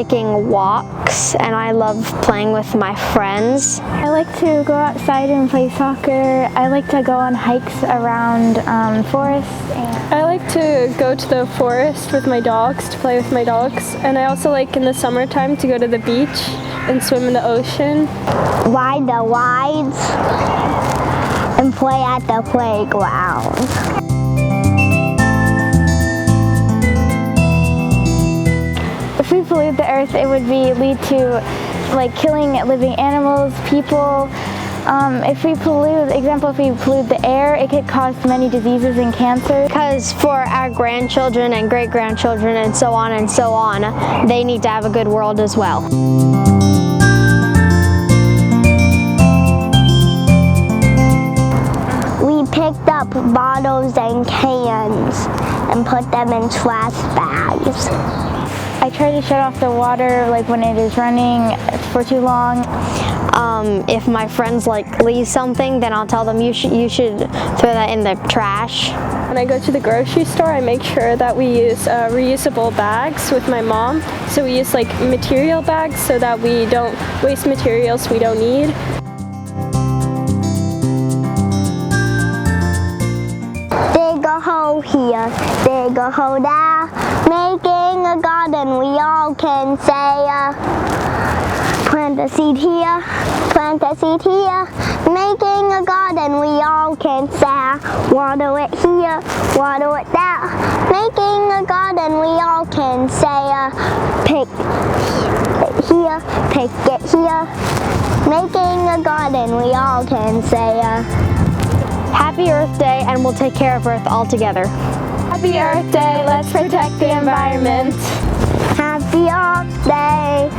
taking walks, and I love playing with my friends. I like to go outside and play soccer. I like to go on hikes around forests. I like to go to the forest with my dogs, to play with my dogs. And I also like in the summertime to go to the beach and swim in the ocean. Ride the rides and play at the playground. If we pollute the earth, it would lead to killing living animals, people. If we pollute the air, it could cause many diseases and cancer. Because for our grandchildren and great-grandchildren and so on, they need to have a good world as well. We picked up bottles and cans and put them in trash bags. I try to shut off the water when it is running for too long. If my friends leave something, then I'll tell them you should throw that in the trash. When I go to the grocery store, I make sure that we use reusable bags with my mom. So we use material bags so that we don't waste materials we don't need. Dig a hole here, dig a hole there, making a garden we all can say. Plant a seed here, plant a seed here, making a garden we all can say. Water it here, water it there, making a garden we all can say. Pick it here, pick it here, making a garden we all can say. Happy Earth Day, and we'll take care of Earth all together. Happy Earth Day, let's protect the environment. Happy Earth Day.